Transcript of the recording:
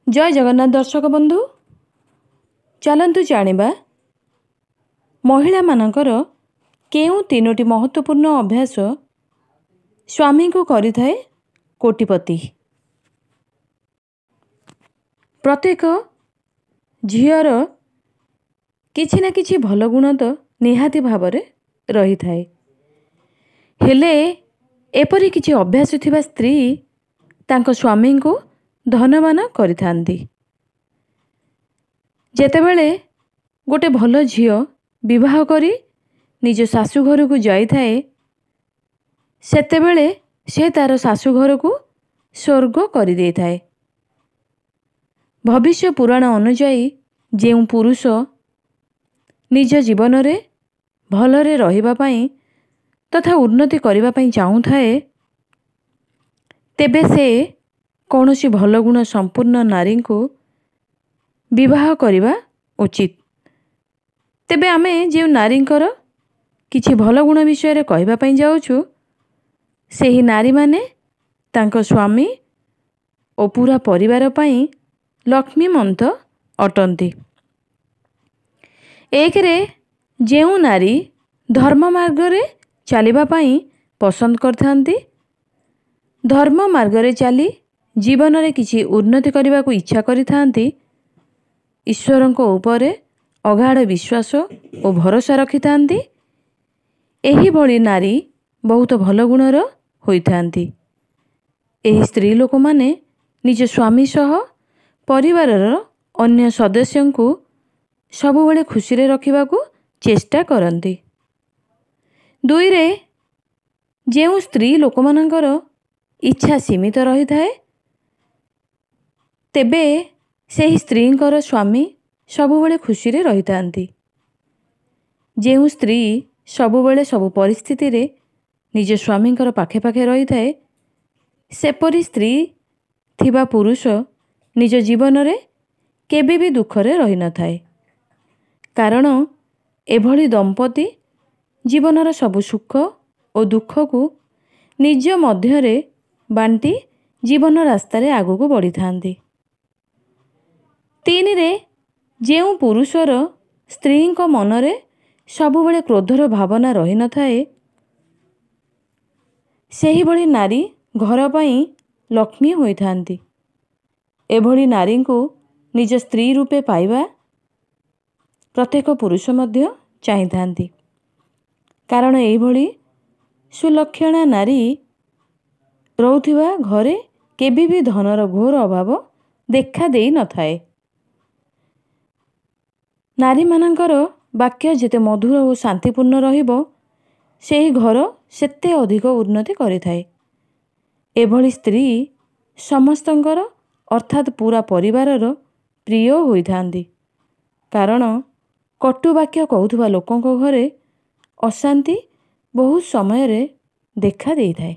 जय जगन्नाथ दर्शक बंधु, चलतु जानिबा महिला मानकर केउं तीनोटी महत्वपूर्ण अभ्यास स्वामी को करिथाए कोटिपति। प्रत्येक झीर किछि ना किछि भल गुण तो निहाती भावरे रही थाए, हेले एपरि किछि अभ्यास थिबा स्त्री तांको स्वामी को धनवान करिथांती। जेतेबेले गोटे भल झियो विवाह करी निज शाशुघर को जाई थाए, सेतेबेले से तार शाशुघर को स्वर्ग करि देई थाए। भविष्य पुराण अनुजाई जेउ पुरुष निज जीवन रे भलरे रहिबा पई तथा उन्नति करिबा पई चाहू थाए, तेबे से कौनसी भल गुण संपूर्ण नारी को विवाह करिबा उचित। तेबे आमे जे नारींकर किछि भल गुण विषय रे कहिबा पई जाउछु, सेही नारी माने तांको स्वामी ओ पूरा परिवार पई लक्ष्मी मंत अटंती। एक रे जेउ नारी धर्म मार्ग रे चलिबा पई पसंद करथांती, धर्म मार्ग रे चली जीवन रे किछि उन्नति करबा को इच्छा करिथांती, ईश्वर को ऊपरे अगाध विश्वास और भरोसा रखिथांती, एही भली नारी बहुत भल गुणर होइथांती। एही स्त्री लोक माने निज स्वामी सह परिवारर अन्य सदस्यों को सबुबले खुशी रे रखिबा को चेष्टा करंती। दुई रे जेउ स्त्री लोक मानकर इच्छा सीमित रही थाए, तेबे सेही स्त्रींकर स्वामी सबुबले खुशी रे रहिथांती। जेउ स्त्री सबुबले सबु परिस्थिति रे निज स्वामींकर पाखे पाखे रही थाए, सेपरी स्त्री थिबा पुरुष निज जीवन रे केबे भी दुख रे रही न थाए। कारण एभली दंपति जीवनर सबु सुख और दुख को निज मध्य रे बांटी जीवन रास्ता रे आगु को बढ़ी थांती। तीन रे जेउ पुरुषर स्त्री को मनरे सबुबले क्रोधर भावना रही न थाए, सेही भली नारी घर पई लक्ष्मी होई थांती। एभली नारी को निज स्त्री रूपे पाइबा प्रत्येक पुरुष मध्य चाहि थांती। कारण एही भली सुलक्षणा नारी रहुथिबा घरे केबे भी धनर घोर अभाव देखा देई न थाए। नारी मानकर वाक्य जेते मधुर और शांतिपूर्ण रहिबो, सेही घर सेते अधिक उन्नति करिथाए। एभली स्त्री समस्तंकर अर्थात पूरा परिवारर प्रिय होइथांती। कारण कटु वाक्य कहूथुबा लोकंक घरे अशांति बहुत समय रे देखा देई थाए।